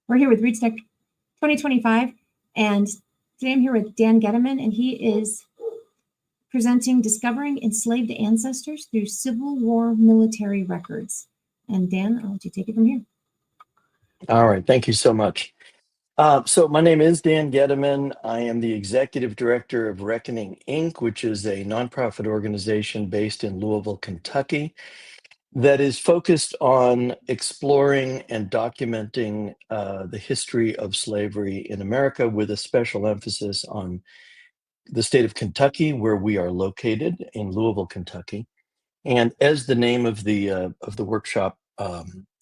We're here with RootsTech 2025, and today I'm here with Dan Gediman, and he is presenting Discovering Enslaved Ancestors Through Civil War Military Records. And Dan, I'll let you take it from here. All right, thank you so much. So my name is Dan Gediman. I am the executive director of Reckoning Inc., which is a nonprofit organization based in Louisville, Kentucky, that is focused on exploring and documenting the history of slavery in America, with a special emphasis on the state of Kentucky, where we are located in Louisville, Kentucky. And as the name of the workshop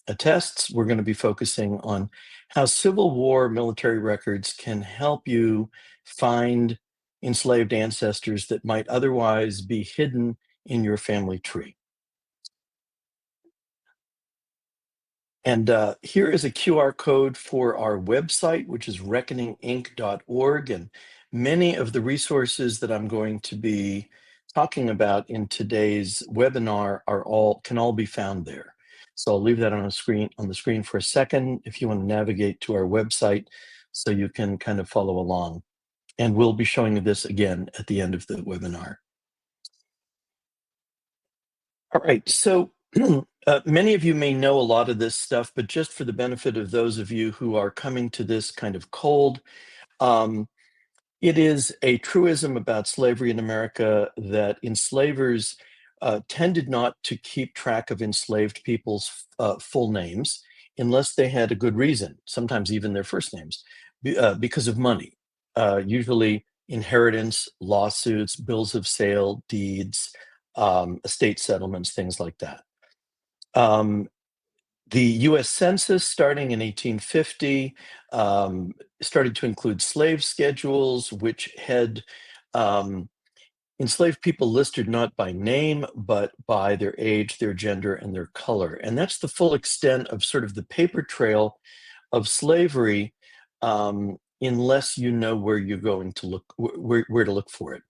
attests, we're going to be focusing on how Civil War military records can help you find enslaved ancestors that might otherwise be hidden in your family tree. And here is a QR code for our website, which is reckoninginc.org. And many of the resources that I'm going to be talking about in today's webinar can all be found there. So I'll leave that on the screen for a second if you want to navigate to our website so you can kind of follow along. And we'll be showing you this again at the end of the webinar. All right, so many of you may know a lot of this stuff, but just for the benefit of those of you who are coming to this kind of cold, it is a truism about slavery in America that enslavers tended not to keep track of enslaved people's full names unless they had a good reason, sometimes even their first names, because of money, usually inheritance, lawsuits, bills of sale, deeds, estate settlements, things like that. The US Census, starting in 1850, started to include slave schedules, which had enslaved people listed not by name, but by their age, their gender, and their color. And that's the full extent of sort of the paper trail of slavery, unless you know where you're going to look, where to look for it.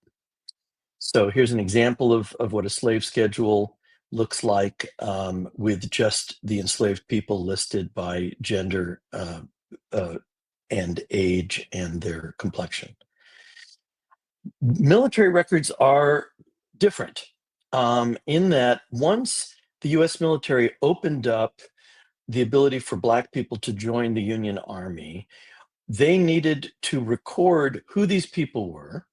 So here's an example of what a slave schedule looks like, with just the enslaved people listed by gender and age and their complexion. Military records are different in that once the US military opened up the ability for Black people to join the Union Army, they needed to record who these people were.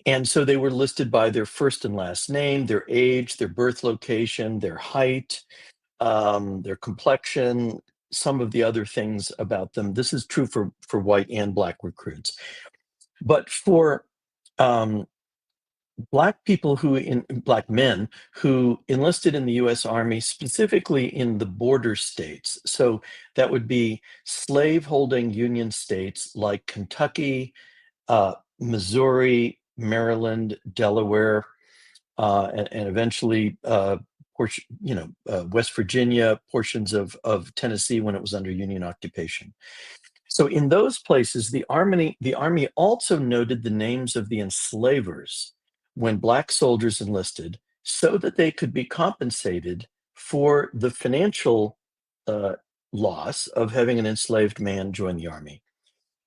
And so they were listed by their first and last name, their age, their birth location, their height, their complexion, some of the other things about them. This is true for white and Black recruits. But for Black people Black men who enlisted in the US Army, specifically in the border states, so that would be slave-holding Union states like Kentucky, Missouri, Maryland, Delaware, and eventually West Virginia, portions of Tennessee when it was under Union occupation. So in those places, the Army also noted the names of the enslavers when Black soldiers enlisted, so that they could be compensated for the financial loss of having an enslaved man join the Army.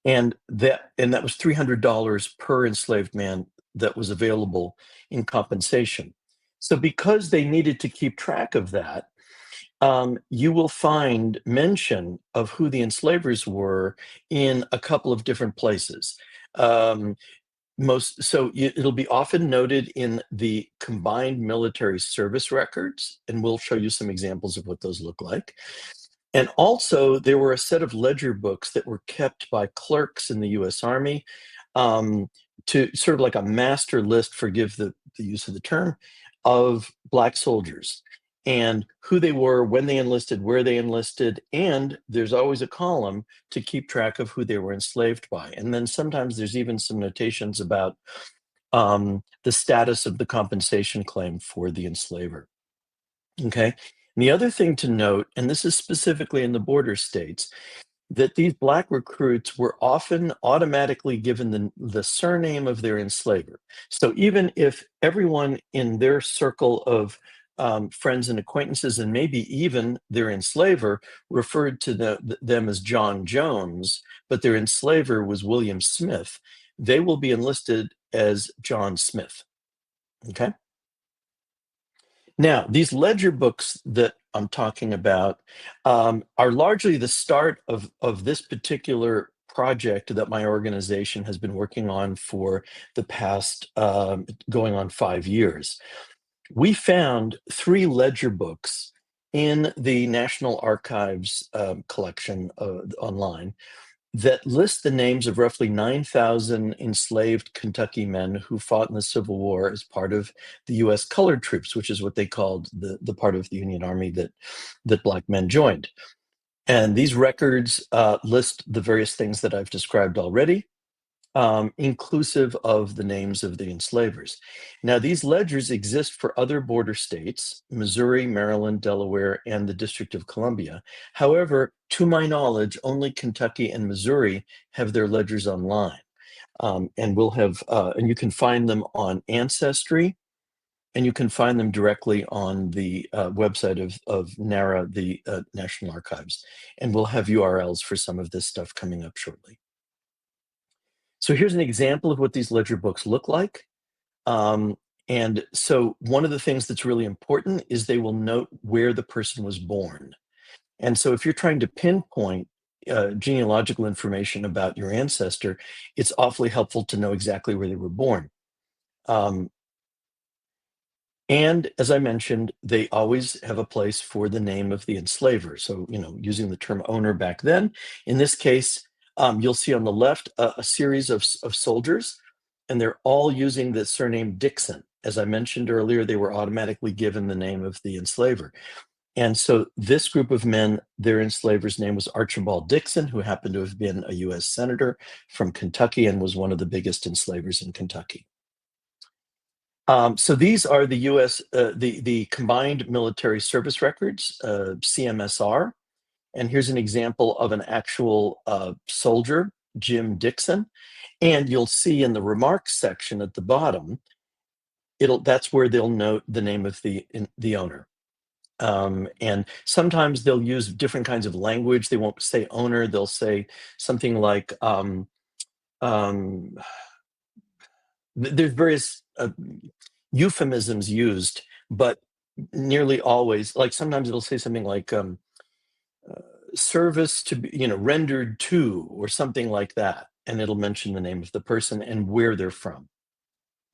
And that was $300 per enslaved man that was available in compensation. So because they needed to keep track of that, you will find mention of who the enslavers were in a couple of different places. It'll be often noted in the combined military service records, and we'll show you some examples of what those look like. And also, there were a set of ledger books that were kept by clerks in the US Army, to sort of like a master list, forgive the use of the term, of Black soldiers and who they were, when they enlisted, where they enlisted, and there's always a column to keep track of who they were enslaved by. And then sometimes there's even some notations about the status of the compensation claim for the enslaver. Okay. And the other thing to note, and this is specifically in the border states, that these Black recruits were often automatically given the surname of their enslaver. So even if everyone in their circle of friends and acquaintances, and maybe even their enslaver, referred to them as John Jones, but their enslaver was William Smith, they will be enlisted as John Smith. Okay. Now, these ledger books that I'm talking about are largely the start of this particular project that my organization has been working on for the past going on 5 years. We found 3 ledger books in the National Archives collection online that list the names of roughly 9,000 enslaved Kentucky men who fought in the Civil War as part of the U.S. colored troops, which is what they called the part of the Union Army that Black men joined. And these records list the various things that I've described already, inclusive of the names of the enslavers. Now, these ledgers exist for other border states, Missouri, Maryland, Delaware, and the District of Columbia. However, to my knowledge, only Kentucky and Missouri have their ledgers online. And we'll have, and you can find them on Ancestry, and you can find them directly on the website of NARA, the National Archives. And we'll have URLs for some of this stuff coming up shortly. So here's an example of what these ledger books look like. And so one of the things that's really important is they will note where the person was born. And so if you're trying to pinpoint genealogical information about your ancestor, it's awfully helpful to know exactly where they were born. And as I mentioned, they always have a place for the name of the enslaver. So, using the term owner back then, in this case, you'll see on the left a series of soldiers, and they're all using the surname Dixon. As I mentioned earlier, they were automatically given the name of the enslaver. And so this group of men, their enslaver's name was Archibald Dixon, who happened to have been a U.S. senator from Kentucky and was one of the biggest enslavers in Kentucky. So these are the U.S. The Combined Military Service Records, CMSR. And here's an example of an actual soldier, Jim Dixon. And you'll see in the remarks section at the bottom, that's where they'll note the name of the owner. And sometimes they'll use different kinds of language. They won't say owner. They'll say something like, there's various euphemisms used, but nearly always, like sometimes it'll say something like service to be, rendered to, or something like that. And it'll mention the name of the person and where they're from,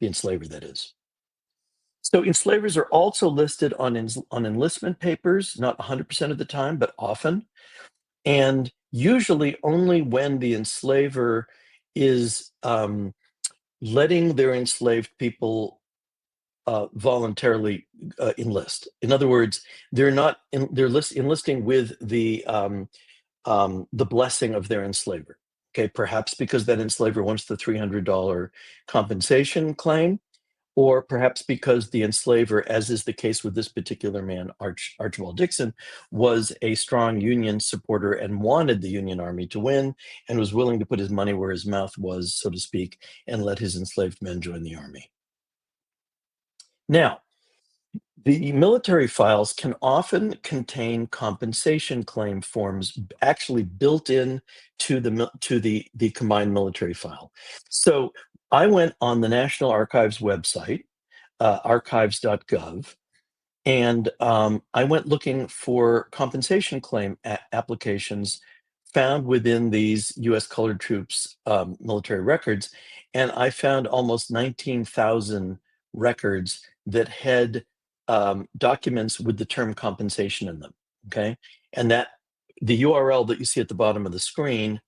the enslaver, that is. So enslavers are also listed on enlistment papers, not 100% of the time, but often. And usually only when the enslaver is letting their enslaved people voluntarily enlist. In other words, they're enlisting with the blessing of their enslaver. Okay, perhaps because that enslaver wants the $300 compensation claim, or perhaps because the enslaver, as is the case with this particular man, Archibald Dixon, was a strong Union supporter and wanted the Union Army to win and was willing to put his money where his mouth was, so to speak, and let his enslaved men join the army. Now, the military files can often contain compensation claim forms actually built in to the combined military file. So I went on the National Archives website, archives.gov, and I went looking for compensation claim applications found within these U.S. colored troops military records, and I found almost 19,000 records that had documents with the term compensation in them. Okay, and that the URL that you see at the bottom of the screen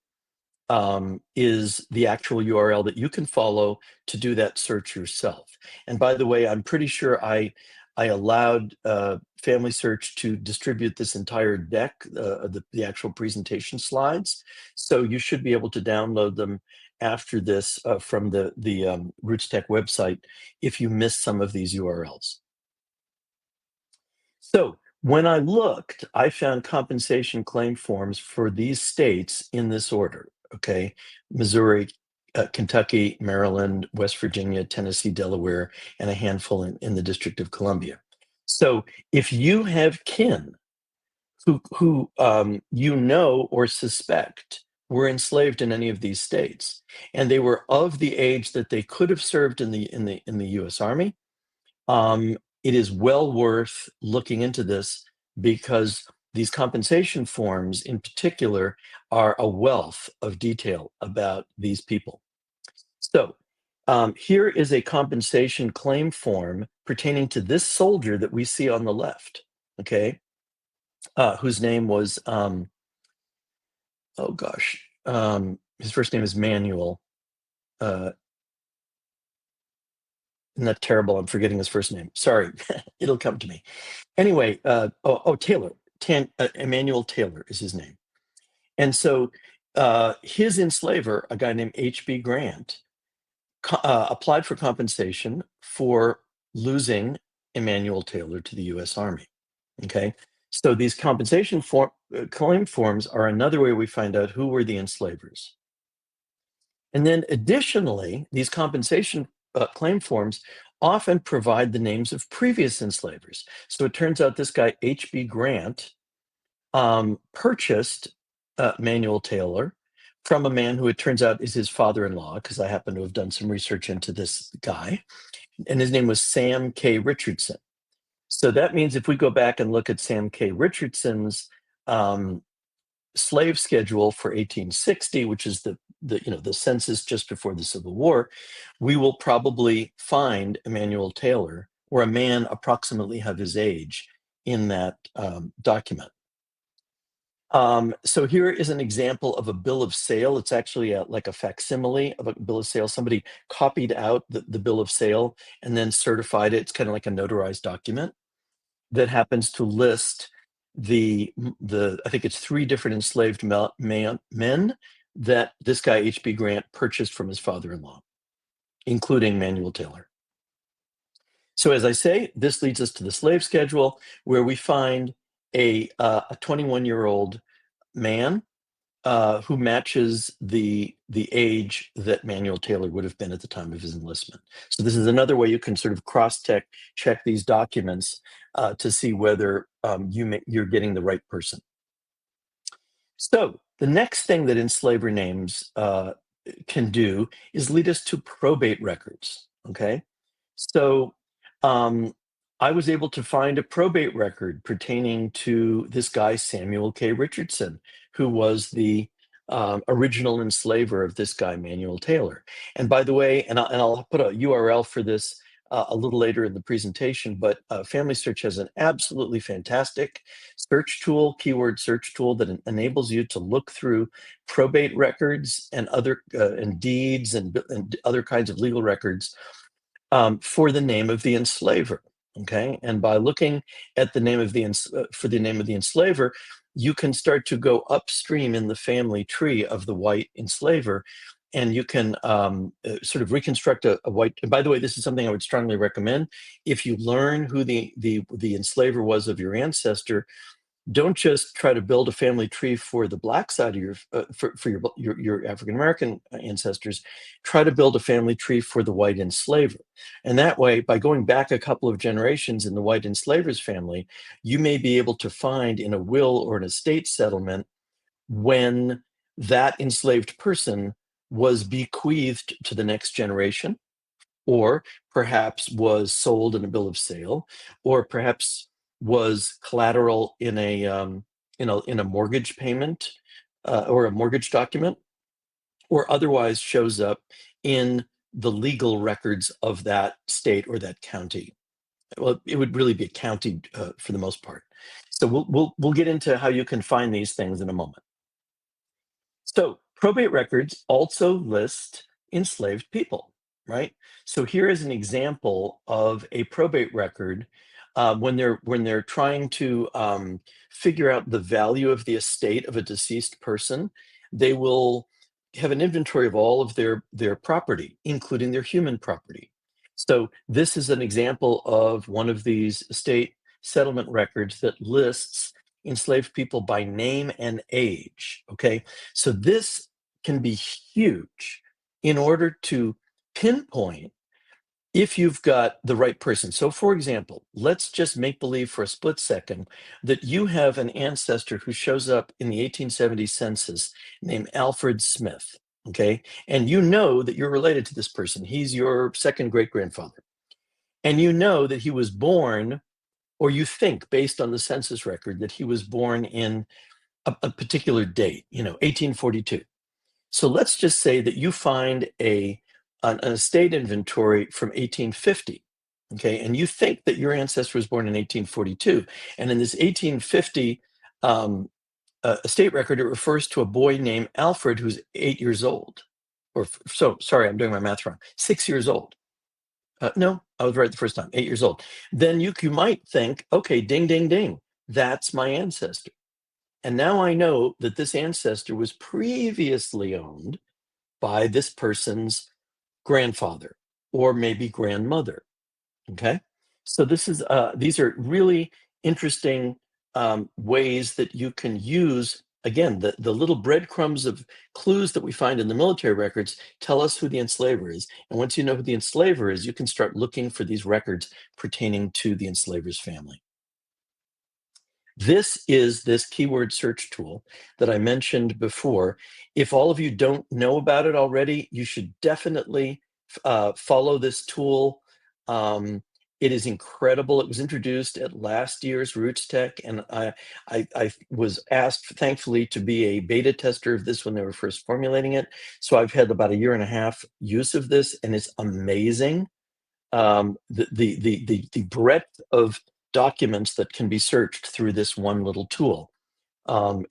is the actual URL that you can follow to do that search yourself. And by the way, I'm pretty sure I allowed Family Search to distribute this entire deck, the actual presentation slides. So you should be able to download them after this from the Roots Tech website if you missed some of these URLs. So when I looked, I found compensation claim forms for these states in this order. Okay, Missouri, Kentucky, Maryland, West Virginia, Tennessee, Delaware, and a handful in the District of Columbia. So if you have kin who you know or suspect were enslaved in any of these states, and they were of the age that they could have served in the U.S. Army, it is well worth looking into this because these compensation forms, in particular, are a wealth of detail about these people. So here is a compensation claim form pertaining to this soldier that we see on the left, okay, whose name was, oh gosh, his first name is Manuel. Isn't that terrible? I'm forgetting his first name. Sorry, it'll come to me. Anyway, Taylor. Emmanuel Taylor is his name. And so his enslaver, a guy named H.B. Grant, applied for compensation for losing Emmanuel Taylor to the U.S. Army. Okay, so these compensation claim forms are another way we find out who were the enslavers. And then additionally, these compensation claim forms often provide the names of previous enslavers. So it turns out this guy, H.B. Grant, purchased Manuel Taylor from a man who it turns out is his father-in-law, because I happen to have done some research into this guy, and his name was Sam K. Richardson. So that means if we go back and look at Sam K. Richardson's slave schedule for 1860, which is the census just before the Civil War, we will probably find Emmanuel Taylor or a man approximately of his age in that document. So here is an example of a bill of sale. It's actually like a facsimile of a bill of sale. Somebody copied out the bill of sale and then certified it. It's kind of like a notarized document that happens to list the I think it's 3 different enslaved men that this guy H.B. Grant purchased from his father-in-law, including Manuel Taylor. So as I say, this leads us to the slave schedule, where we find a 21-year-old man who matches the age that Manuel Taylor would have been at the time of his enlistment. So this is another way you can sort of check these documents to see whether you're getting the right person. So the next thing that enslaver names can do is lead us to probate records. Okay, so I was able to find a probate record pertaining to this guy Samuel K. Richardson, who was the original enslaver of this guy Manuel Taylor. And by the way, and I'll put a URL for this a little later in the presentation, but Family Search has an absolutely fantastic search tool, keyword search tool that enables you to look through probate records and other and deeds and other kinds of legal records for the name of the enslaver. Okay, and by looking at the name of the enslaver, you can start to go upstream in the family tree of the white enslaver, and you can sort of reconstruct a white. And by the way, this is something I would strongly recommend. If you learn who the enslaver was of your ancestor, don't just try to build a family tree for the black side of your for your African American ancestors. Try to build a family tree for the white enslaver, and that way, by going back a couple of generations in the white enslaver's family, you may be able to find in a will or an estate settlement when that enslaved person was bequeathed to the next generation, or perhaps was sold in a bill of sale, or perhaps was collateral in a mortgage payment or a mortgage document, or otherwise shows up in the legal records of that state or that county. Well, it would really be a county for the most part. So we'll get into how you can find these things in a moment. So probate records also list enslaved people, right? So here is an example of a probate record when they're trying to figure out the value of the estate of a deceased person. They will have an inventory of all of their property, including their human property. So this is an example of one of these estate settlement records that lists enslaved people by name and age. Okay, so this can be huge in order to pinpoint if you've got the right person. So for example, let's just make believe for a split second that you have an ancestor who shows up in the 1870 census named Alfred Smith, okay? And you know that you're related to this person. He's your second great-grandfather. And you know that he was born, or you think based on the census record that he was born in a particular date, 1842. So let's just say that you find an estate inventory from 1850, okay, and you think that your ancestor was born in 1842, and in this 1850 estate record, it refers to a boy named Alfred who's 8 years old, sorry, I'm doing my math wrong, 6 years old. No, I was right the first time, 8 years old. Then you might think, okay, ding, ding, ding, that's my ancestor. And now I know that this ancestor was previously owned by this person's grandfather or maybe grandmother. Okay, so these are really interesting ways that you can use. Again, the little breadcrumbs of clues that we find in the military records tell us who the enslaver is. And once you know who the enslaver is, you can start looking for these records pertaining to the enslaver's family. This is this keyword search tool that I mentioned before. If all of you don't know about it already, you should definitely follow this tool. It is incredible. It was introduced at last year's Roots Tech, and I was asked, thankfully, to be a beta tester of this when they were first formulating it. So I've had about a year and a half use of this, and it's amazing. The breadth of documents that can be searched through this one little tool.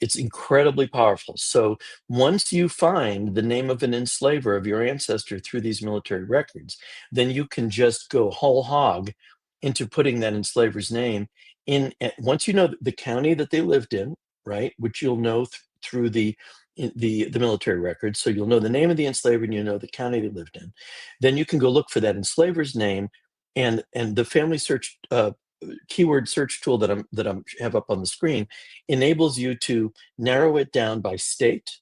It's incredibly powerful. So once you find the name of an enslaver of your ancestor through these military records, then you can just go whole hog into putting that enslaver's name in. Once you know the county that they lived in, right, which you'll know through the military records, so you'll know the name of the enslaver and you know the county they lived in. Then you can go look for that enslaver's name, and the family search keyword search tool that I have up on the screen enables you to narrow it down by state,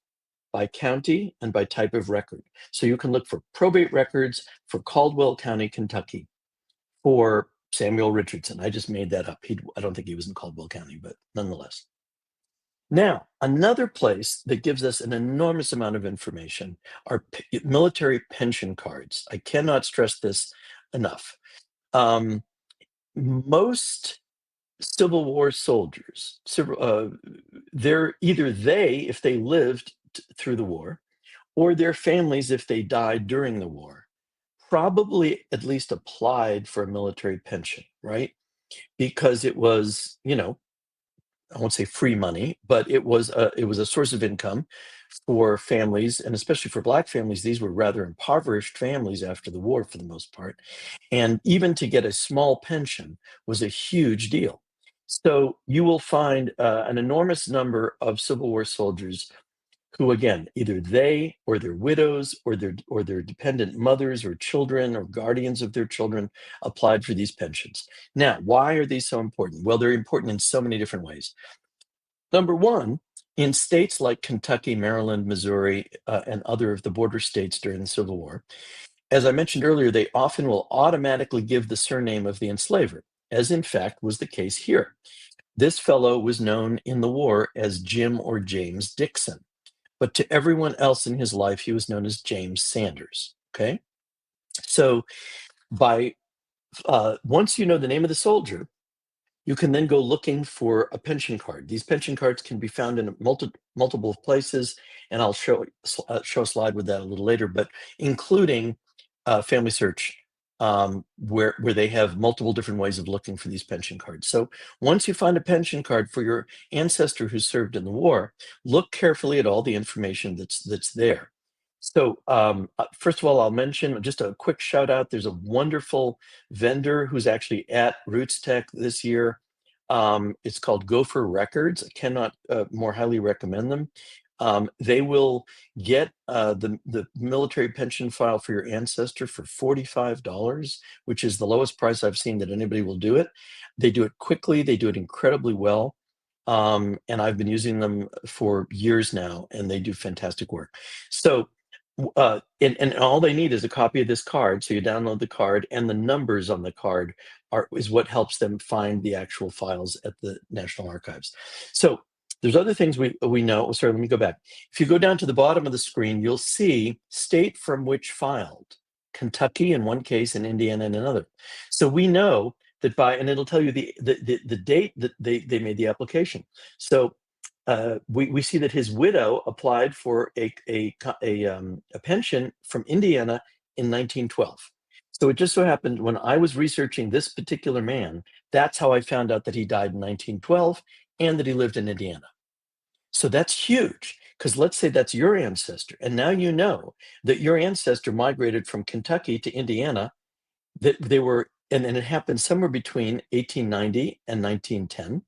by county, and by type of record. So you can look for probate records for Caldwell County, Kentucky, for Samuel Richardson. I just made that up. I don't think he was in Caldwell County, but nonetheless. Now, another place that gives us an enormous amount of information are military pension cards. I cannot stress this enough. Most Civil War soldiers, they're either if they lived through the war, or their families if they died during the war, probably at least applied for a military pension, right? Because it was, I won't say free money, but it was a source of income for families, and especially for Black families. These were rather impoverished families after the war for the most part. And even to get a small pension was a huge deal. So you will find an enormous number of Civil War soldiers who, again, either they or their widows or their dependent mothers or children or guardians of their children applied for these pensions. Now, why are these so important? Well, they're important in so many different ways. Number one, in states like Kentucky, Maryland, Missouri, and other of the border states during the Civil War, as I mentioned earlier, they often will automatically give the surname of the enslaver, as in fact was the case here. This fellow was known in the war as Jim or James Dixon, but to everyone else in his life, he was known as James Sanders, okay? So once you know the name of the soldier, you can then go looking for a pension card. These pension cards can be found in multiple places, and I'll show a slide with that a little later, but including Family Search, where they have multiple different ways of looking for these pension cards. So once you find a pension card for your ancestor who served in the war, look carefully at all the information that's there. So first of all, I'll mention just a quick shout out. There's a wonderful vendor who's actually at Roots Tech this year. It's called Gopher Records. I cannot more highly recommend them. They will get the military pension file for your ancestor for $45, which is the lowest price I've seen that anybody will do it. They do it quickly. They do it incredibly well. And I've been using them for years now, and they do fantastic work. So And all they need is a copy of this card. So you download the card, and the numbers on the card is what helps them find the actual files at the National Archives. So there's other things we know. Sorry, let me go back. If you go down to the bottom of the screen, you'll see state from which filed. Kentucky in one case and Indiana in another. So we know that and it'll tell you the date that they made the application. So we see that his widow applied for a pension from Indiana in 1912. So it just so happened when I was researching this particular man, that's how I found out that he died in 1912 and that he lived in Indiana. So that's huge, because let's say that's your ancestor, and now you know that your ancestor migrated from Kentucky to Indiana, that they were, and it happened somewhere between 1890 and 1910.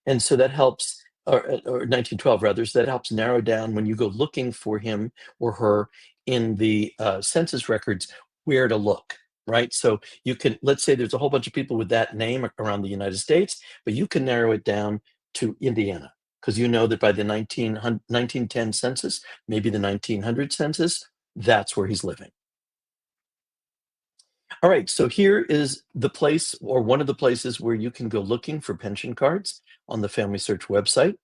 And so that helps, or 1912 rather, so that helps narrow down when you go looking for him or her in the census records, where to look, right? So you can, let's say there's a whole bunch of people with that name around the United States, but you can narrow it down to Indiana, because you know that by the 1910 census, maybe the 1900 census, that's where he's living. All right, so here is the place, or one of the places, where you can go looking for pension cards on the Family Search website.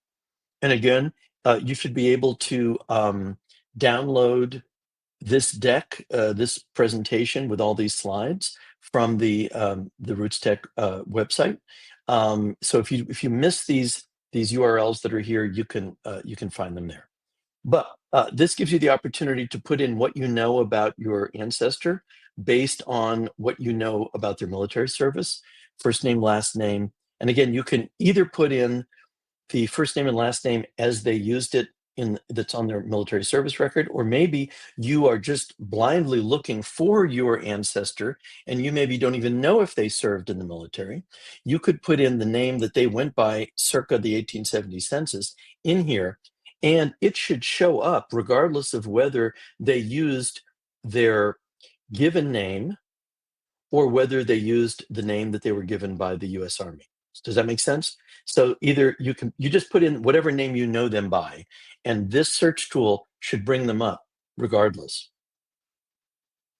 And again, you should be able to download this deck, this presentation with all these slides from the Roots Tech website. So if you miss these URLs that are here, you can find them there. But this gives you the opportunity to put in what you know about your ancestor based on what you know about their military service, first name, last name. And again, you can either put in the first name and last name as they used it that's on their military service record, or maybe you are just blindly looking for your ancestor and you maybe don't even know if they served in the military. You could put in the name that they went by circa the 1870 census in here, and it should show up regardless of whether they used their given name or whether they used the name that they were given by the US Army. Does that make sense? So either you just put in whatever name you know them by, and this search tool should bring them up regardless.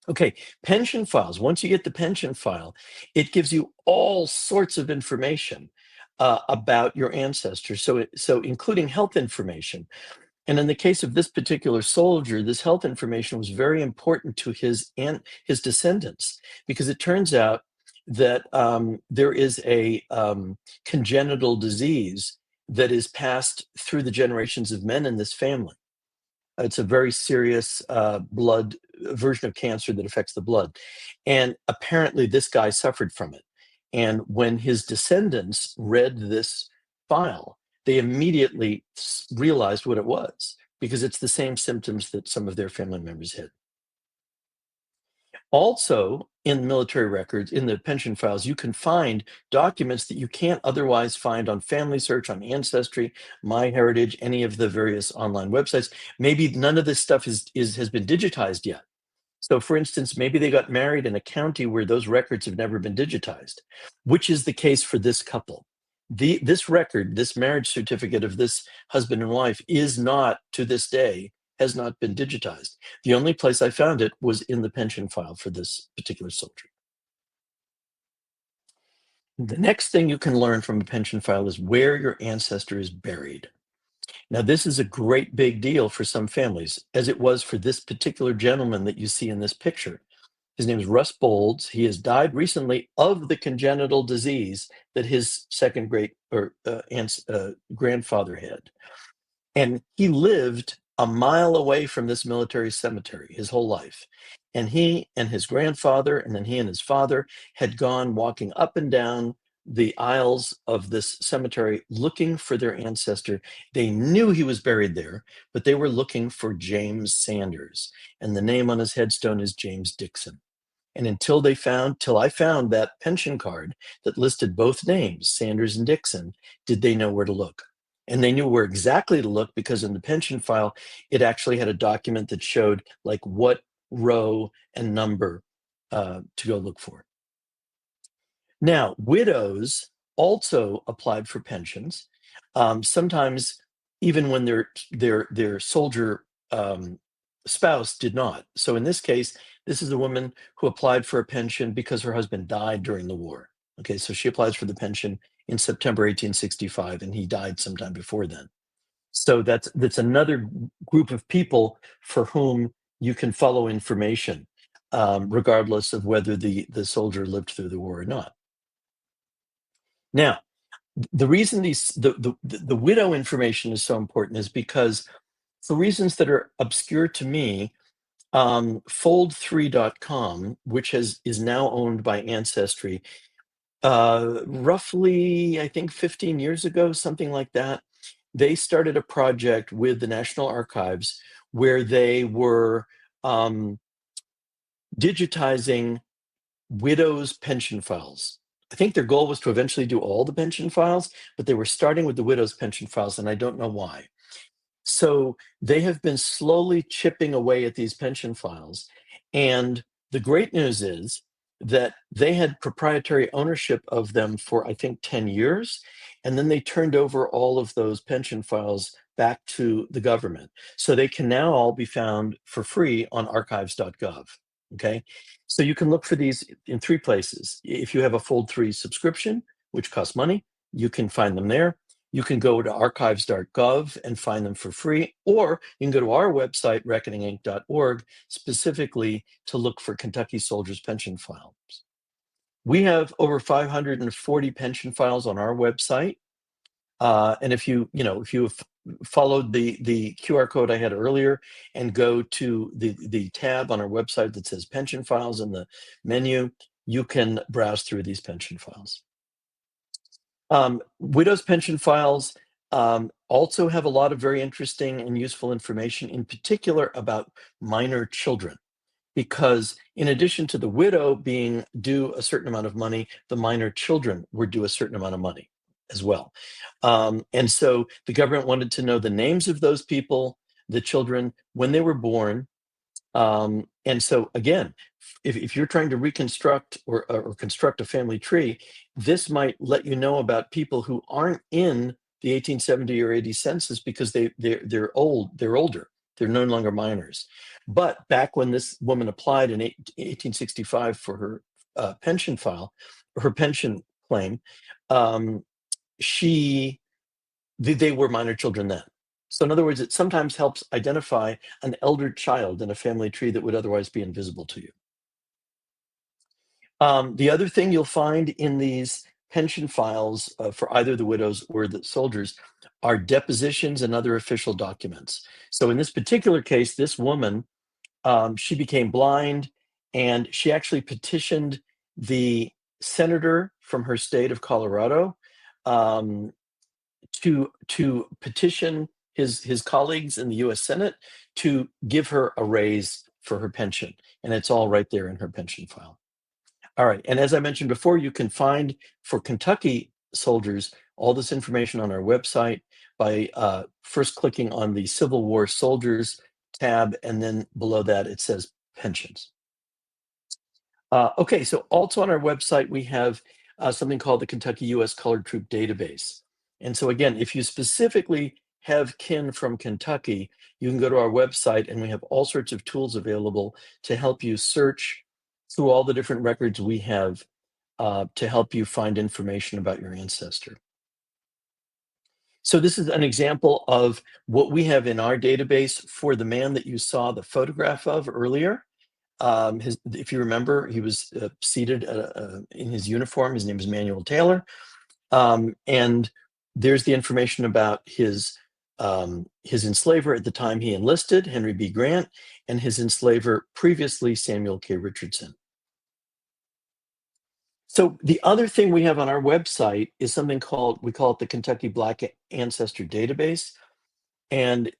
Okay, pension files. Once you get the pension file, it gives you all sorts of information about your ancestors. So including health information. And in the case of this particular soldier, this health information was very important to his descendants, because it turns out that there is a congenital disease that is passed through the generations of men in this family. It's a very serious blood version of cancer that affects the blood. And apparently this guy suffered from it. And when his descendants read this file, they immediately realized what it was, because it's the same symptoms that some of their family members had. Also, in military records, in the pension files, you can find documents that you can't otherwise find on Family Search, on Ancestry, MyHeritage, any of the various online websites. Maybe none of this stuff has been digitized yet. So for instance, maybe they got married in a county where those records have never been digitized, which is the case for this couple. This record, this marriage certificate of this husband and wife, is not, to this day, has not been digitized. The only place I found it was in the pension file for this particular soldier. The next thing you can learn from a pension file is where your ancestor is buried. Now, this is a great big deal for some families, as it was for this particular gentleman that you see in this picture. His name is Russ Bolds. He has died recently of the congenital disease that his second grandfather had. And he lived a mile away from this military cemetery his whole life. And he and his grandfather, and then he and his father, had gone walking up and down the aisles of this cemetery looking for their ancestor. They knew he was buried there, but they were looking for James Sanders. And the name on his headstone is James Dixon. And until I found that pension card that listed both names, Sanders and Dixon, did they know where to look. And they knew where exactly to look, because in the pension file, it actually had a document that showed like what row and number to go look for. Now, widows also applied for pensions. Sometimes, even when their soldier spouse did not. So in this case, this is a woman who applied for a pension because her husband died during the war. Okay, so she applies for the pension in September 1865, and he died sometime before then. So that's another group of people for whom you can follow information, regardless of whether the soldier lived through the war or not. Now, the reason the widow information is so important is because, for reasons that are obscure to me, fold3.com, which is now owned by Ancestry, roughly, I think 15 years ago, something like that, they started a project with the National Archives where they were digitizing widows' pension files. I think their goal was to eventually do all the pension files, but they were starting with the widows' pension files, and I don't know why. So they have been slowly chipping away at these pension files. And the great news is that they had proprietary ownership of them for, I think, 10 years. And then they turned over all of those pension files back to the government. So they can now all be found for free on archives.gov. Okay. So you can look for these in three places. If you have a Fold 3 subscription, which costs money, you can find them there. You can go to archives.gov and find them for free, or you can go to our website, reckoninginc.org, specifically to look for Kentucky Soldiers pension files. We have over 540 pension files on our website. And if you followed the QR code I had earlier and go to the tab on our website that says pension files in the menu, you can browse through these pension files. Widows pension files also have a lot of very interesting and useful information, in particular about minor children, because in addition to the widow being due a certain amount of money, the minor children were due a certain amount of money as well. And so the government wanted to know the names of those people, the children, when they were born. And so again, if you're trying to reconstruct or construct a family tree, this might let you know about people who aren't in the 1870 or 80 census because they're older, they're no longer minors. But back when this woman applied in 1865 for her pension file, her pension claim, they were minor children then. So in other words, it sometimes helps identify an elder child in a family tree that would otherwise be invisible to you. The other thing you'll find in these pension files for either the widows or the soldiers are depositions and other official documents. So in this particular case, this woman, she became blind, and she actually petitioned the senator from her state of Colorado to petition his colleagues in the U.S. Senate to give her a raise for her pension, and it's all right there in her pension file. All right, and as I mentioned before, you can find for Kentucky soldiers all this information on our website by first clicking on the Civil War Soldiers tab, and then below that it says pensions. Okay, so also on our website we have something called the Kentucky U.S. Colored Troop Database. And so again, if you specifically have kin from Kentucky, you can go to our website, and we have all sorts of tools available to help you search through all the different records we have to help you find information about your ancestor. So this is an example of what we have in our database for the man that you saw the photograph of earlier. If you remember, he was seated in his uniform. His name is Manuel Taylor. And there's the information about his enslaver at the time he enlisted, Henry B. Grant, and his enslaver previously, Samuel K. Richardson. So the other thing we have on our website is something we call it the Kentucky Black Ancestor Database. And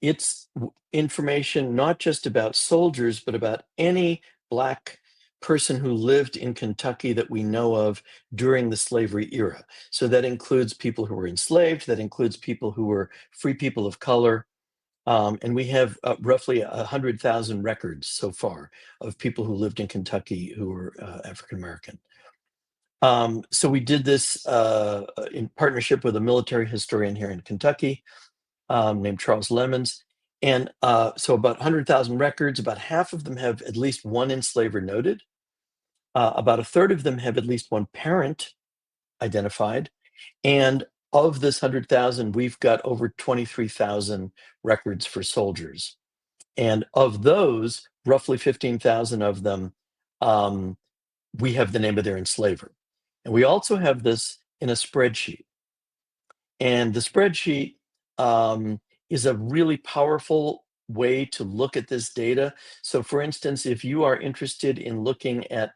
it's information not just about soldiers, but about any Black person who lived in Kentucky that we know of during the slavery era. So that includes people who were enslaved, that includes people who were free people of color. And we have roughly 100,000 records so far of people who lived in Kentucky who were African American. So we did this in partnership with a military historian here in Kentucky named Charles Lemons. And so about 100,000 records, about half of them have at least one enslaver noted. About a third of them have at least one parent identified. And of this 100,000, we've got over 23,000 records for soldiers. And of those, roughly 15,000 of them, we have the name of their enslaver. And we also have this in a spreadsheet. And the spreadsheet is a really powerful way to look at this data. So for instance, if you are interested in looking at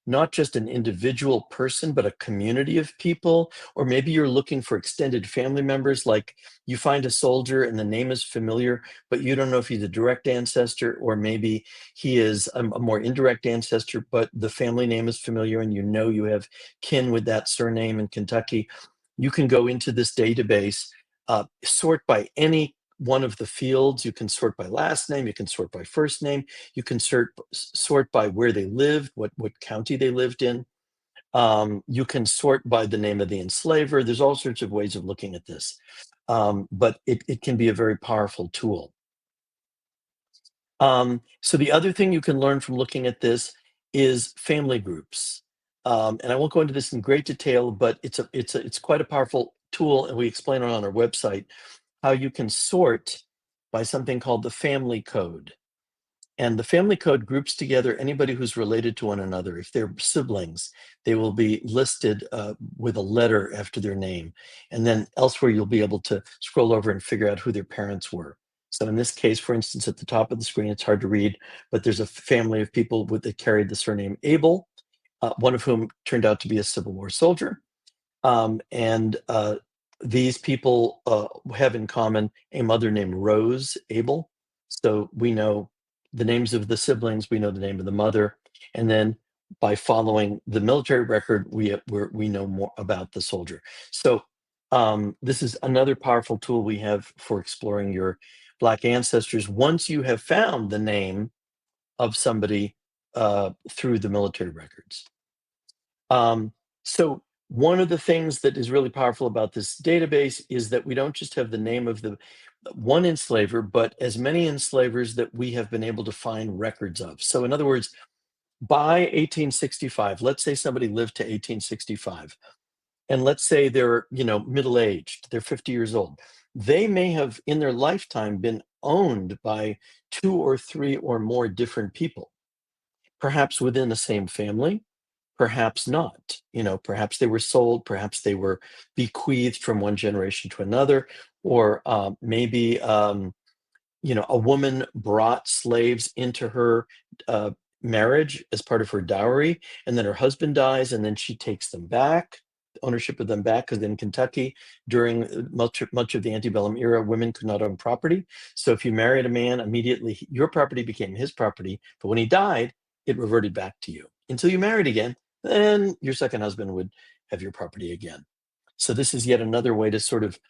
not just an individual person, but a community of people, or maybe you're looking for extended family members, like you find a soldier and the name is familiar, but you don't know if he's a direct ancestor, or maybe he is a more indirect ancestor, but the family name is familiar and you know you have kin with that surname in Kentucky. You can go into this database, sort by any one of the fields. You can sort by last name, you can sort by first name, you can sort by where they lived, what county they lived in. You can sort by the name of the enslaver. There's all sorts of ways of looking at this, but it can be a very powerful tool. So the other thing you can learn from looking at this is family groups. And I won't go into this in great detail, but it's quite a powerful tool, and we explain it on our website, how you can sort by something called the family code. And the family code groups together anybody who's related to one another. If they're siblings, they will be listed with a letter after their name. And then elsewhere, you'll be able to scroll over and figure out who their parents were. So in this case, for instance, at the top of the screen, it's hard to read, but there's a family of people that carried the surname Abel, one of whom turned out to be a Civil War soldier. And these people have in common a mother named Rose Abel. So we know the names of the siblings, we know the name of the mother, and then by following the military record, we know more about the soldier. So this is another powerful tool we have for exploring your Black ancestors once you have found the name of somebody through the military records. So one of the things that is really powerful about this database is that we don't just have the name of the one enslaver, but as many enslavers that we have been able to find records of. So in other words, by 1865, let's say somebody lived to 1865, and let's say they're, middle-aged, they're 50 years old. They may have in their lifetime been owned by 2 or 3 or more different people, perhaps within the same family, perhaps not. Perhaps they were sold, perhaps they were bequeathed from one generation to another, or maybe a woman brought slaves into her marriage as part of her dowry, and then her husband dies, and then she takes them back, ownership of them back, because in Kentucky, during much of the antebellum era, women could not own property. So if you married a man, immediately your property became his property, but when he died, it reverted back to you until you married again. Then your second husband would have your property again. So this is yet another way to sort of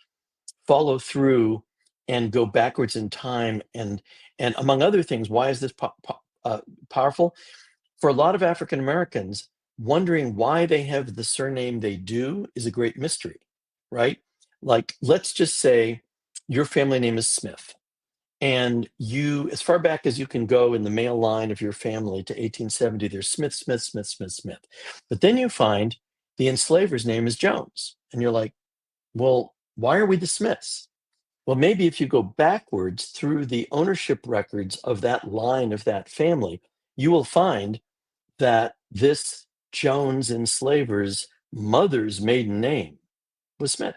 follow through and go backwards in time. And among other things, why is this powerful? For a lot of African Americans, wondering why they have the surname they do is a great mystery, right? Like, let's just say your family name is Smith, and you, as far back as you can go in the male line of your family to 1870, there's Smith, Smith, Smith, Smith, Smith. But then you find the enslaver's name is Jones. And you're like, well, why are we the Smiths? Well, maybe if you go backwards through the ownership records of that line of that family, you will find that this Jones enslaver's mother's maiden name was Smith,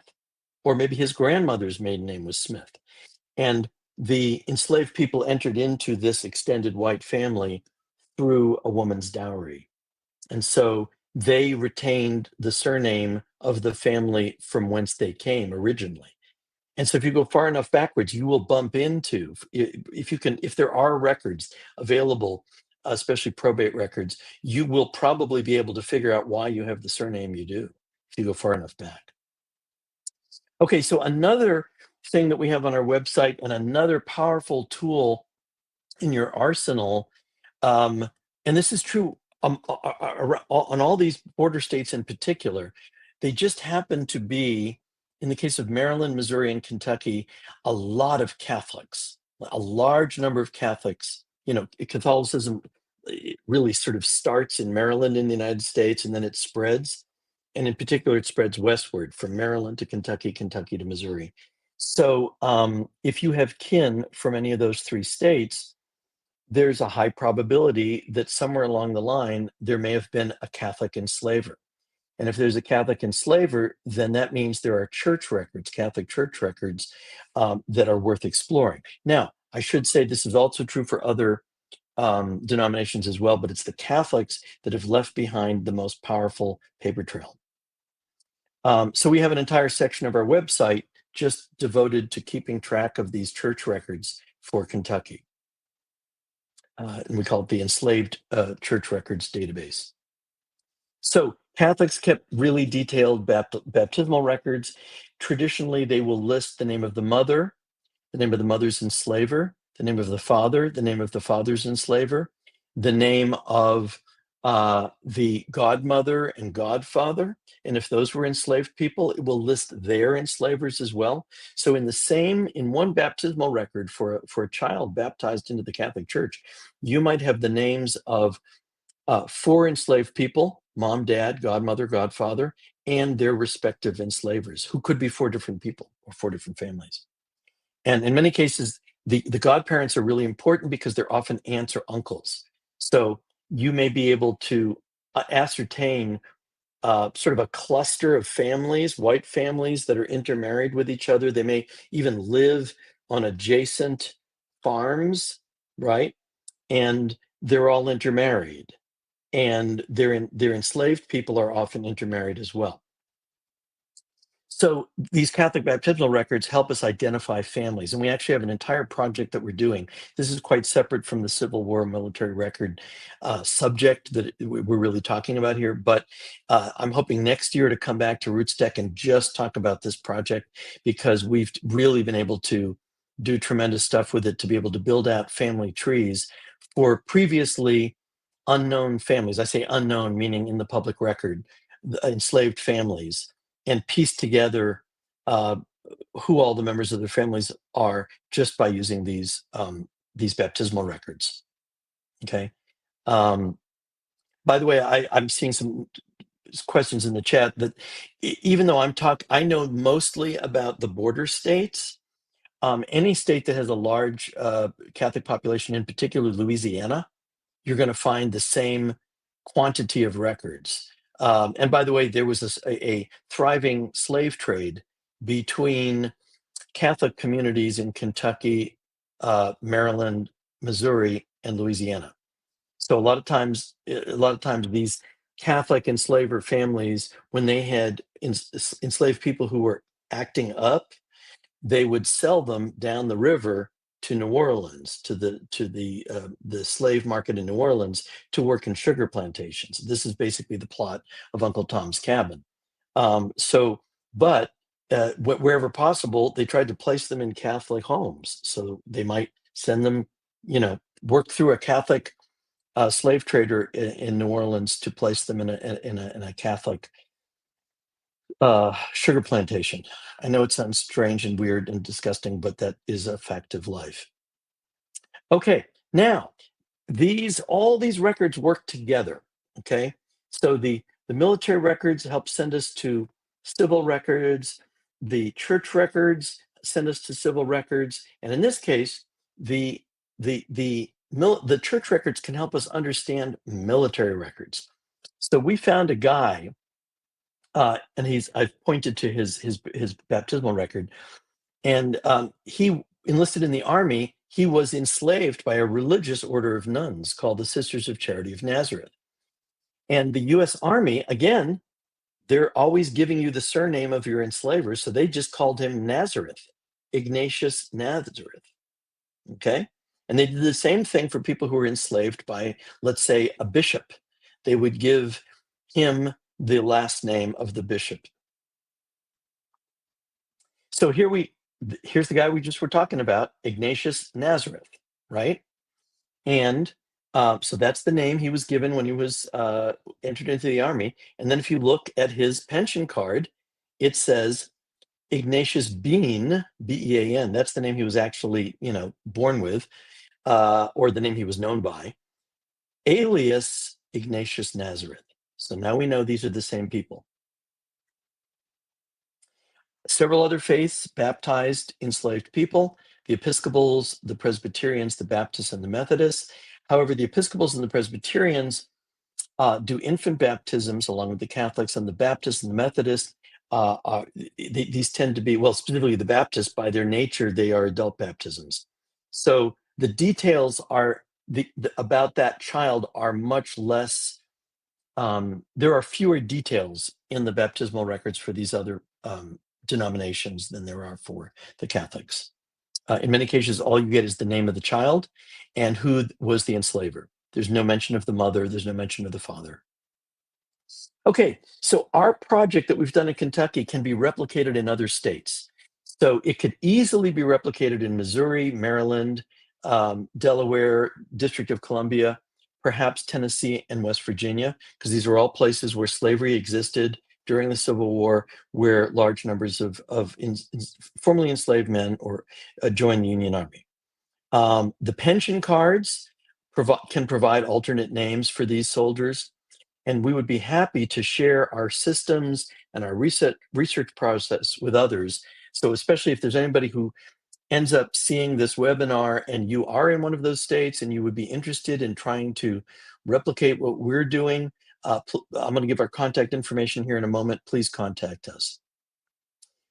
or maybe his grandmother's maiden name was Smith. And the enslaved people entered into this extended white family through a woman's dowry. And so they retained the surname of the family from whence they came originally. And so if you go far enough backwards, you will bump into, if there are records available, especially probate records, you will probably be able to figure out why you have the surname you do if you go far enough back. Okay, so another thing that we have on our website, and another powerful tool in your arsenal, and this is true on all these border states in particular, they just happen to be, in the case of Maryland, Missouri, and Kentucky, a lot of Catholics. a large number of Catholics, Catholicism really sort of starts in Maryland in the United States, and then it spreads. And in particular, it spreads westward from Maryland to Kentucky, Kentucky to Missouri. So if you have kin from any of those three states, there's a high probability that somewhere along the line, there may have been a Catholic enslaver. And if there's a Catholic enslaver, then that means there are church records, Catholic church records, that are worth exploring. Now, I should say this is also true for other denominations as well, but it's the Catholics that have left behind the most powerful paper trail. So we have an entire section of our website just devoted to keeping track of these church records for Kentucky. And we call it the Enslaved Church Records Database. So Catholics kept really detailed baptismal records. Traditionally, they will list the name of the mother, the name of the mother's enslaver, the name of the father, the name of the father's enslaver, the name of the godmother and godfather. And if those were enslaved people, it will list their enslavers as well. So in one baptismal record for a child baptized into the Catholic Church, you might have the names of 4 enslaved people, mom, dad, godmother, godfather, and their respective enslavers, who could be 4 different people or 4 different families. And in many cases, the godparents are really important because they're often aunts or uncles. So you may be able to ascertain sort of a cluster of families, white families that are intermarried with each other. They may even live on adjacent farms, right? And they're all intermarried. And their enslaved people are often intermarried as well. So these Catholic baptismal records help us identify families, and we actually have an entire project that we're doing. This is quite separate from the Civil War military record subject that we're really talking about here, but I'm hoping next year to come back to RootsTech and just talk about this project, because we've really been able to do tremendous stuff with it to be able to build out family trees for previously unknown families. I say unknown, meaning in the public record, enslaved families, and piece together who all the members of their families are just by using these baptismal records. Okay. By the way, I'm seeing some questions in the chat that even though I know mostly about the border states. Any state that has a large Catholic population, in particular Louisiana, you're going to find the same quantity of records. And by the way, there was a thriving slave trade between Catholic communities in Kentucky, Maryland, Missouri, and Louisiana. So a lot of times these Catholic enslaver families, when they had enslaved people who were acting up, they would sell them down the river to New Orleans, to the slave market in New Orleans, to work in sugar plantations. This is basically the plot of Uncle Tom's Cabin. But wherever possible, they tried to place them in Catholic homes. So they might send them, work through a Catholic slave trader in New Orleans to place them in a Catholic sugar plantation. I know it sounds strange and weird and disgusting, but that is a fact of life. Okay, now all these records work together. Okay, so the military records help send us to civil records. The church records send us to civil records, and in this case, the church records can help us understand military records. So we found a guy. And I've pointed to his baptismal record, and he enlisted in the army. He was enslaved by a religious order of nuns called the Sisters of Charity of Nazareth. And the U.S. Army, again, they're always giving you the surname of your enslaver, so they just called him Nazareth, Ignatius Nazareth. Okay, and they did the same thing for people who were enslaved by, let's say, a bishop. They would give him the last name of the bishop. So here's the guy we just were talking about, Ignatius Nazareth, right? And so that's the name he was given when he was entered into the army. And then if you look at his pension card, it says Ignatius Bean, B-E-A-N, that's the name he was actually, born with, or the name he was known by, alias Ignatius Nazareth. So now we know these are the same people. Several other faiths baptized enslaved people: the Episcopals, the Presbyterians, the Baptists, and the Methodists. However, the Episcopals and the Presbyterians do infant baptisms along with the Catholics, and the Baptists and the Methodists, these tend to be, well, specifically the Baptists, by their nature, they are adult baptisms. So the details are about that child are much less, there are fewer details in the baptismal records for these other denominations than there are for the Catholics. In many cases, all you get is the name of the child and who was the enslaver. There's no mention of the mother. There's no mention of the father. Okay, so our project that we've done in Kentucky can be replicated in other states. So it could easily be replicated in Missouri, Maryland, Delaware, District of Columbia, perhaps Tennessee and West Virginia, because these are all places where slavery existed during the Civil War, where large numbers of formerly enslaved men joined the Union Army. The pension cards can provide alternate names for these soldiers, and we would be happy to share our systems and our research process with others. So especially if there's anybody who ends up seeing this webinar and you are in one of those states and you would be interested in trying to replicate what we're doing, I'm going to give our contact information here in a moment. Please contact us.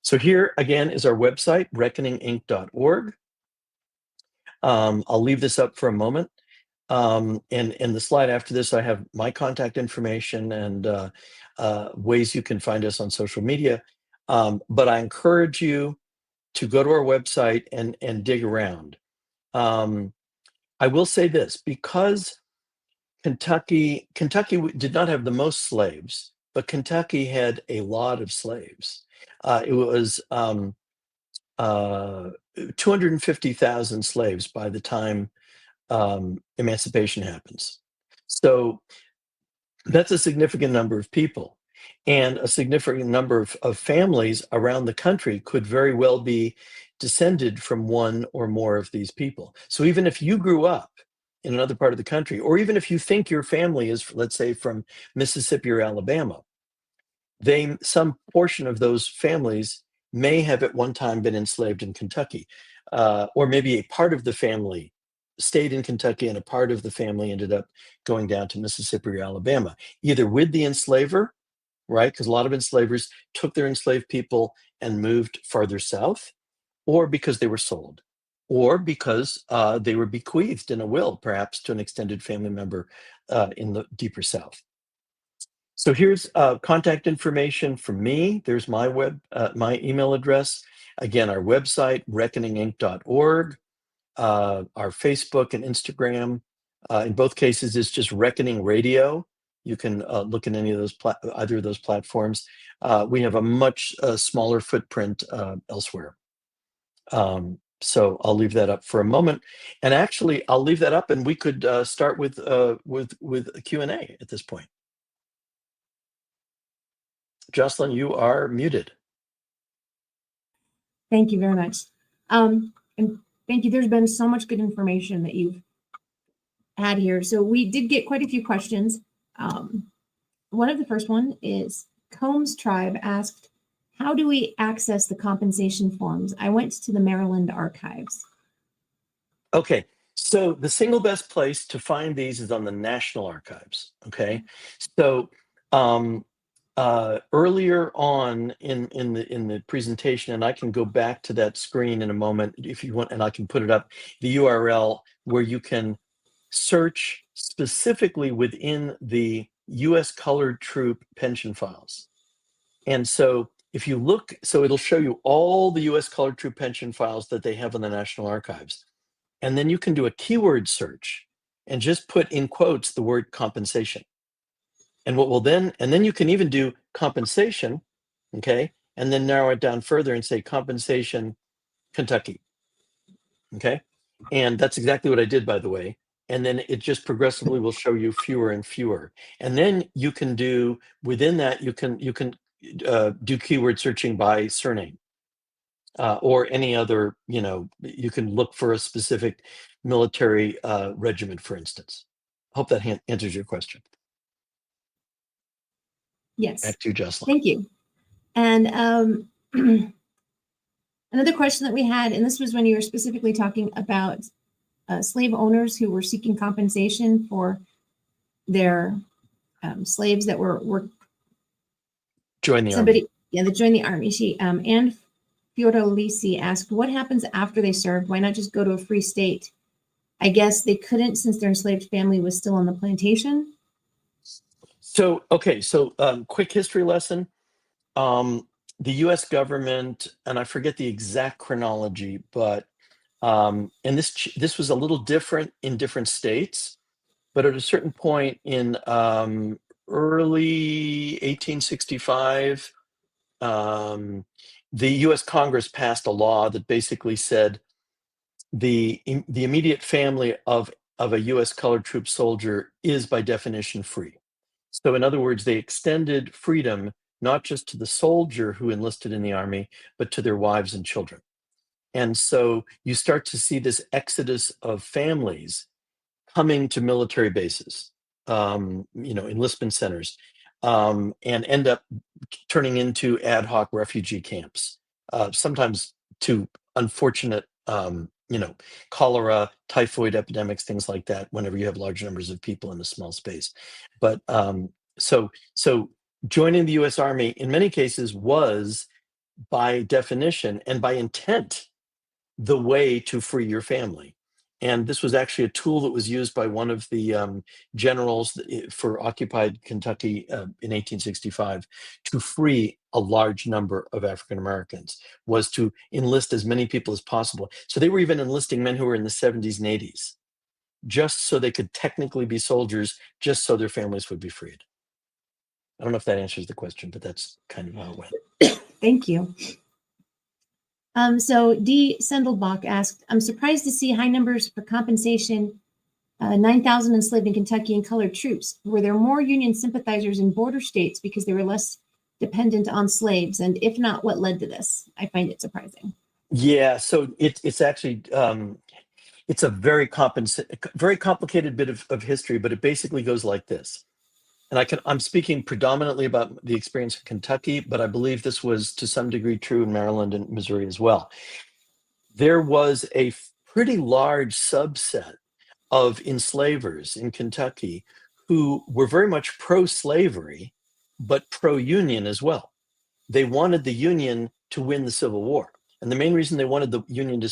So here again is our website, reckoninginc.org. I'll leave this up for a moment. And the slide after this, I have my contact information and ways you can find us on social media. But I encourage you to go to our website and dig around. I will say this, because Kentucky did not have the most slaves, but Kentucky had a lot of slaves. It was 250,000 slaves by the time emancipation happens. So that's a significant number of people, and a significant number of families around the country could very well be descended from one or more of these people. So even if you grew up in another part of the country, or even if you think your family is, let's say, from Mississippi or Alabama, some portion of those families may have at one time been enslaved in Kentucky, or maybe a part of the family stayed in Kentucky and a part of the family ended up going down to Mississippi or Alabama, either with the enslaver, right? Because a lot of enslavers took their enslaved people and moved farther south, or because they were sold, or because they were bequeathed in a will, perhaps to an extended family member in the deeper south. So here's contact information from me. There's my my email address. Again, our website, reckoninginc.org. Our Facebook and Instagram, in both cases, is just Reckoning Radio. You can look at any of those either of those platforms. We have a much smaller footprint elsewhere. So I'll leave that up for a moment, and actually, I'll leave that up, and we could start with a Q&A at this point. Jocelyn, you are muted. Thank you very much. And thank you. There's been so much good information that you've had here. So we did get quite a few questions. One of the first one is Combs Tribe asked, how do we access the compensation forms? I went to the Maryland archives. Okay, so the single best place to find these is on the National Archives. Okay, so earlier on in the presentation, and I can go back to that screen in a moment if you want, and I can put it up, the URL where you can search specifically within the U.S. Colored Troop pension files. And so if you look, so it'll show you all the U.S. Colored Troop pension files that they have in the National Archives. And then you can do a keyword search and just put in quotes the word compensation. And what will then, and then you can even do compensation, okay, and then narrow it down further and say compensation Kentucky, okay? And that's exactly what I did, by the way. And then it just progressively will show you fewer and fewer. And then you can do, within that, you can do keyword searching by surname. or any other, you can look for a specific military regiment, for instance. Hope that answers your question. Yes. Back to you, Jocelyn. Thank you. And another question that we had, and this was when you were specifically talking about slave owners who were seeking compensation for their slaves that were Join the army. Yeah, that joined the army. She Anne Fiordalisi asked, "What happens after they served? Why not just go to a free state?" I guess they couldn't, since their enslaved family was still on the plantation. So quick history lesson. The U.S. government, and I forget the exact chronology, but and this was a little different in different states, but at a certain point in early 1865, the U.S. Congress passed a law that basically said the immediate family of a U.S. colored troop soldier is by definition free. So in other words, they extended freedom not just to the soldier who enlisted in the army, but to their wives and children. And so you start to see this exodus of families coming to military bases, enlistment centers, and end up turning into ad hoc refugee camps, sometimes to unfortunate, cholera, typhoid epidemics, things like that, whenever you have large numbers of people in a small space. But so joining the U.S. Army in many cases was, by definition and by intent, the way to free your family. And this was actually a tool that was used by one of the generals for occupied Kentucky in 1865 to free a large number of African Americans, was to enlist as many people as possible. So they were even enlisting men who were in the 70s and 80s, just so they could technically be soldiers, just so their families would be freed. I don't know if that answers the question, but that's kind of how it went. Thank you. So D. Sendelbach asked, "I'm surprised to see high numbers for compensation, 9,000 enslaved in Kentucky and colored troops. Were there more Union sympathizers in border states because they were less dependent on slaves? And if not, what led to this? I find it surprising." Yeah, so it's actually, it's a very complicated bit of history, but it basically goes like this. And I'm speaking predominantly about the experience in Kentucky, but I believe this was to some degree true in Maryland and Missouri as well. There was a pretty large subset of enslavers in Kentucky who were very much pro-slavery, but pro-union as well. They wanted the Union to win the Civil War. And the main reason they wanted the Union to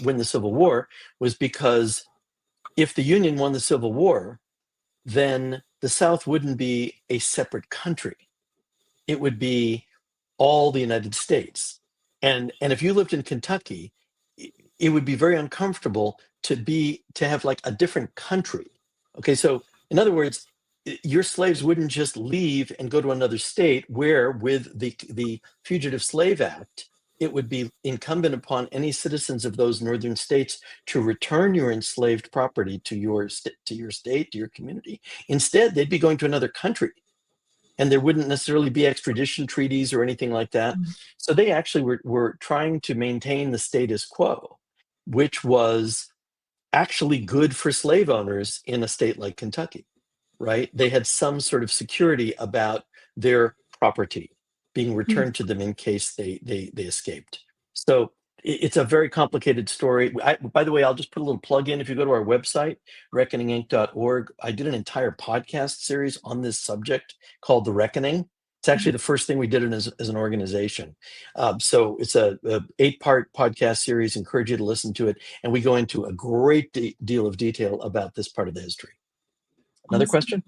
win the Civil War was because if the Union won the Civil War, then the South wouldn't be a separate country. It would be all the United States. And if you lived in Kentucky, it would be very uncomfortable to have like a different country. Okay, so in other words, your slaves wouldn't just leave and go to another state where, with the Fugitive Slave Act, it would be incumbent upon any citizens of those northern states to return your enslaved property to your state, to your community. Instead, they'd be going to another country, and there wouldn't necessarily be extradition treaties or anything like that. Mm-hmm. So they actually were trying to maintain the status quo, which was actually good for slave owners in a state like Kentucky, right? They had some sort of security about their property being returned to them in case they escaped. So it's a very complicated story. By the way, I'll just put a little plug in. If you go to our website, reckoninginc.org, I did an entire podcast series on this subject called The Reckoning. It's actually the first thing we did as an organization. So it's a 8-part podcast series. Encourage you to listen to it. And we go into a great deal of detail about this part of the history. Another question?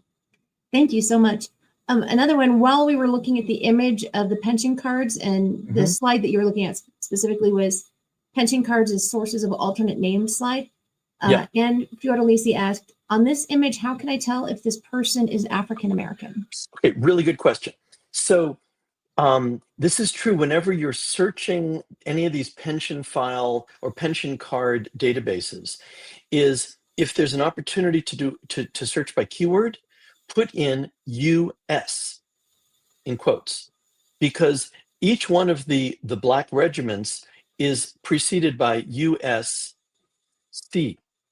Thank you so much. Another one, while we were looking at the image of the pension cards, and the slide that you were looking at specifically was pension cards as sources of alternate names slide. And Fiordalisi asked, "On this image, how can I tell if this person is African American?" Okay, really good question. So this is true whenever you're searching any of these pension file or pension card databases, is if there's an opportunity to search by keyword, put in US in quotes, because each one of the black regiments is preceded by USC.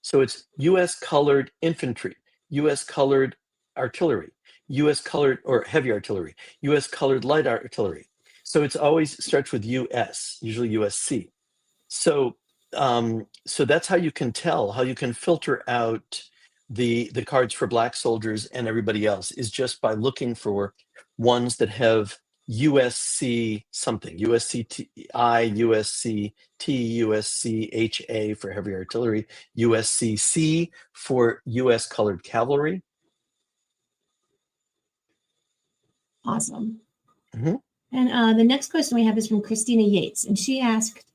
So it's US colored infantry, US colored artillery, US colored or heavy artillery, US colored light artillery. So it's always starts with US, usually USC. So so that's how you can tell, how you can filter out the cards for Black soldiers and everybody else, is just by looking for ones that have USC something, USCI, USCT, USCHA for heavy artillery, USCC for US colored cavalry. Awesome. Mhm. And the next question we have is from Christina Yates, and she asked,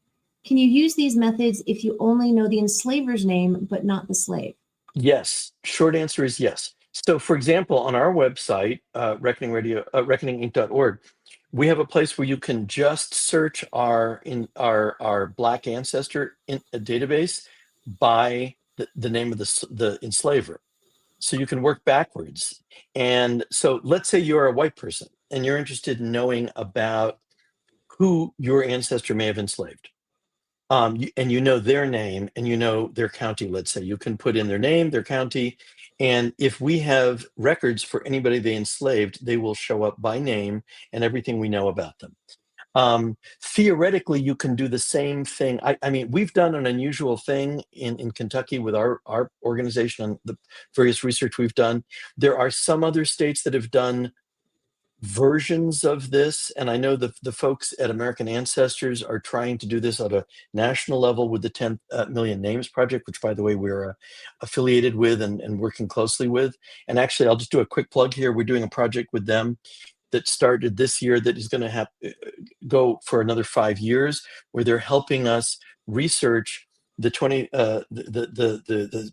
can you use these methods if you only know the enslaver's name but not the slave? Yes, short answer is yes. So, for example, on our website, reckoninginc.org, we have a place where you can just search our Black ancestor database by the name of the enslaver. So you can work backwards. And so, let's say you're a white person and you're interested in knowing about who your ancestor may have enslaved. And you know their name and you know their county, let's say. You can put in their name, their county, and if we have records for anybody they enslaved, they will show up by name and everything we know about them. Theoretically, you can do the same thing. I mean, we've done an unusual thing in Kentucky with our organization and the various research we've done. There are some other states that have done versions of this, and I know the folks at American Ancestors are trying to do this at a national level with the 10 Million Names Project, which, by the way, we're affiliated with and working closely with. And actually, I'll just do a quick plug here. We're doing a project with them that started this year that is going to go for another 5 years, where they're helping us research the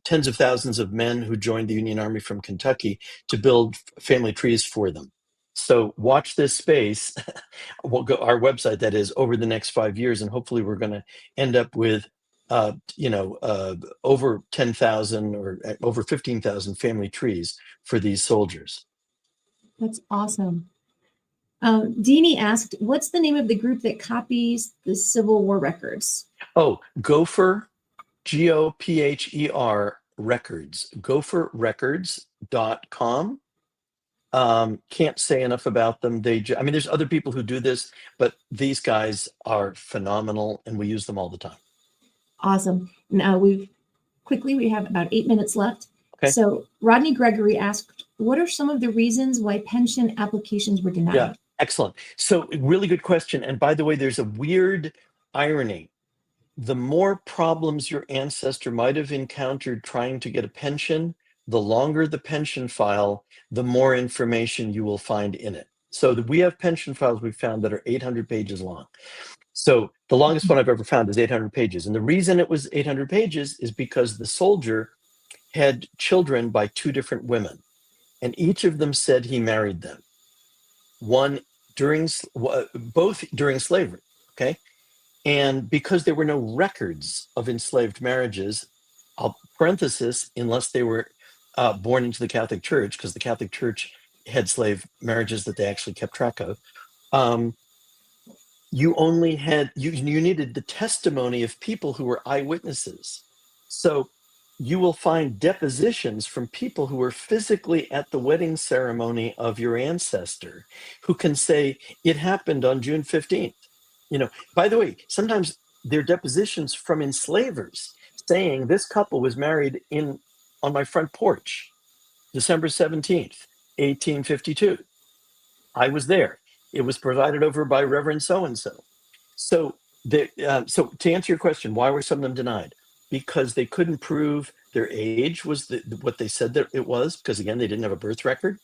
tens of thousands of men who joined the Union Army from Kentucky to build family trees for them. So watch this space. We'll go our website, that is, over the next 5 years, and hopefully we're going to end up with over 10,000 or over 15,000 family trees for these soldiers. That's awesome. Deanie asked, what's the name of the group that copies the Civil War records? Oh, Gopher, Gopher records, gopherrecords.com. Can't say enough about them. I mean, there's other people who do this, but these guys are phenomenal and we use them all the time. Awesome. Now we have about 8 minutes left. Okay. So Rodney Gregory asked, what are some of the reasons why pension applications were denied? Yeah, excellent. So really good question. And by the way, there's a weird irony. The more problems your ancestor might have encountered trying to get a pension, the longer the pension file, the more information you will find in it. So we have pension files we've found that are 800 pages long. So the longest one I've ever found is 800 pages. And the reason it was 800 pages is because the soldier had children by 2 different women, and each of them said he married them. Both during slavery, okay? And because there were no records of enslaved marriages, parenthesis, unless they were born into the Catholic Church, because the Catholic Church had slave marriages that they actually kept track of, you needed the testimony of people who were eyewitnesses. So you will find depositions from people who were physically at the wedding ceremony of your ancestor who can say it happened on June 15th. By the way, sometimes they're depositions from enslavers saying this couple was married on my front porch, December 17th, 1852. I was there. It was presided over by Reverend so-and-so. So to answer your question, why were some of them denied? Because they couldn't prove their age was what they said that it was, because again, they didn't have a birth record.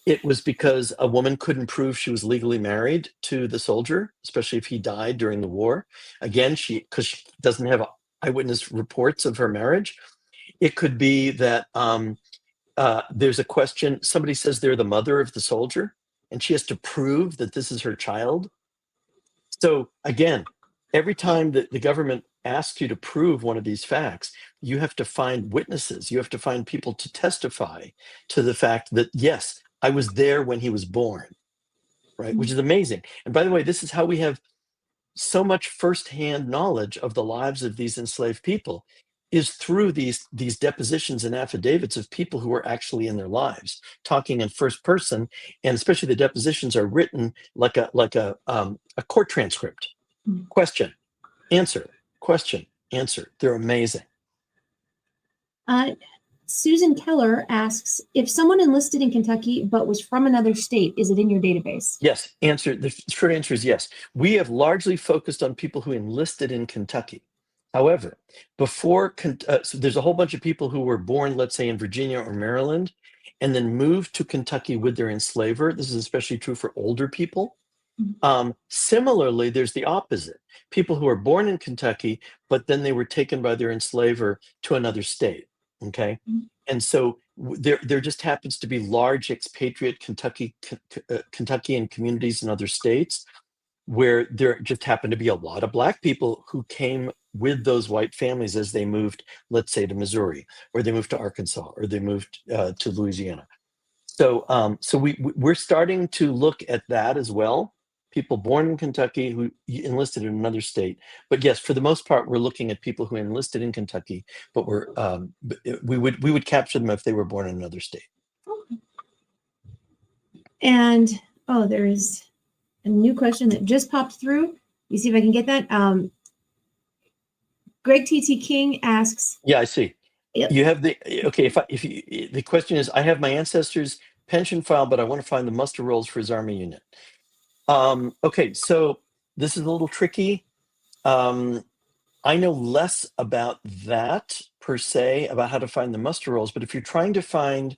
It was because a woman couldn't prove she was legally married to the soldier, especially if he died during the war. Again, because she doesn't have eyewitness reports of her marriage. It could be that there's a question, somebody says they're the mother of the soldier, and she has to prove that this is her child. So again, every time that the government asks you to prove one of these facts, you have to find witnesses. You have to find people to testify to the fact that, yes, I was there when he was born, right? Which is amazing. And by the way, this is how we have so much firsthand knowledge of the lives of these enslaved people is through these depositions and affidavits of people who are actually in their lives, talking in first person, and especially the depositions are written like a court transcript. Mm. Question, answer, question, answer. They're amazing. Susan Keller asks, if someone enlisted in Kentucky but was from another state, is it in your database? Yes, answer. The short answer is yes. We have largely focused on people who enlisted in Kentucky. However, before, so there's a whole bunch of people who were born, let's say, in Virginia or Maryland, and then moved to Kentucky with their enslaver. This is especially true for older people. Similarly, there's the opposite. People who are born in Kentucky, but then they were taken by their enslaver to another state. Okay. And so there just happens to be large expatriate Kentuckian communities in other states where there just happened to be a lot of Black people who came with those white families as they moved, let's say, to Missouri, or they moved to Arkansas, or they moved to Louisiana. So we're starting to look at that as well. People born in Kentucky who enlisted in another state. But yes, for the most part, we're looking at people who enlisted in Kentucky, but we would capture them if they were born in another state. Okay. And there is a new question that just popped through. You see if I can get that. Greg T.T. King asks. Yeah, I see. Yep. You have the question is, I have my ancestors' pension file, but I want to find the muster rolls for his army unit. Okay, so this is a little tricky. I know less about that per se, about how to find the muster rolls, but if you're trying to find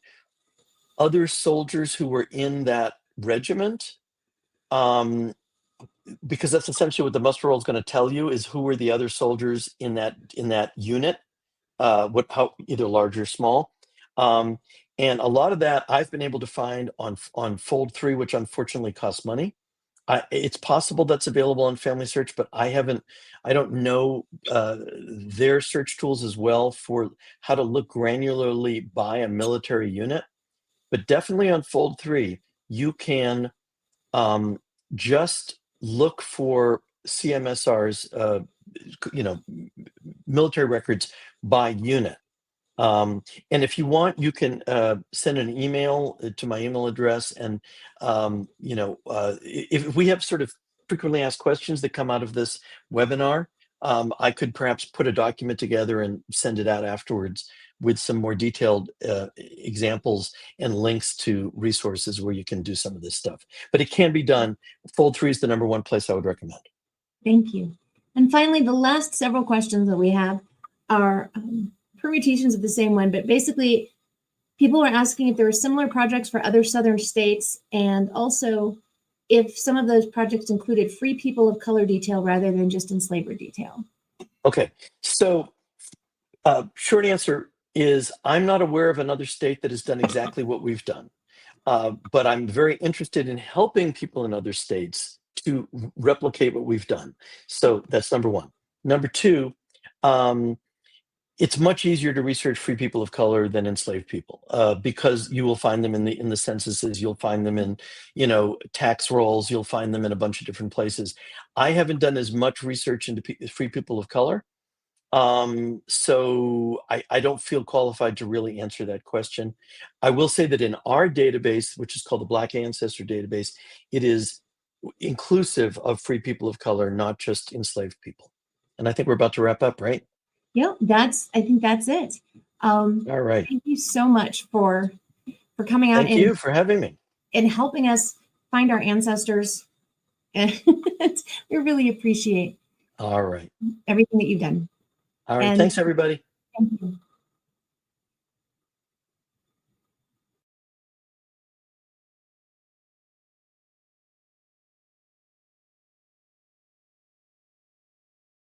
other soldiers who were in that regiment, because that's essentially what the muster roll is going to tell you, is who were the other soldiers in that unit, how either large or small. And a lot of that I've been able to find on Fold 3, which unfortunately costs money. It's possible that's available on Family Search, but I don't know their search tools as well for how to look granularly by a military unit. But definitely on Fold 3, you can just look for CMSR's, military records by unit. And if you want, you can send an email to my email address. And, if we have sort of frequently asked questions that come out of this webinar, I could perhaps put a document together and send it out afterwards with some more detailed examples and links to resources where you can do some of this stuff. But it can be done. Fold 3 is the #1 place I would recommend. Thank you. And finally, the last several questions that we have are permutations of the same one, but basically people are asking if there are similar projects for other Southern states, and also if some of those projects included free people of color detail rather than just enslaver detail. Okay, so short answer is I'm not aware of another state that has done exactly what we've done, but I'm very interested in helping people in other states to replicate what we've done. So that's #1. #2, it's much easier to research free people of color than enslaved people, because you will find them in the censuses, you'll find them in tax rolls, you'll find them in a bunch of different places. I haven't done as much research into free people of color, so I don't feel qualified to really answer that question. I will say that in our database, which is called the Black Ancestor Database, it is inclusive of free people of color, not just enslaved people. And I think we're about to wrap up, right? Yeah, I think that's it. All right. Thank you so much for coming out. Thank you for having me and helping us find our ancestors. And we really appreciate All right. everything that you've done. All right. And thanks, everybody. Thank you.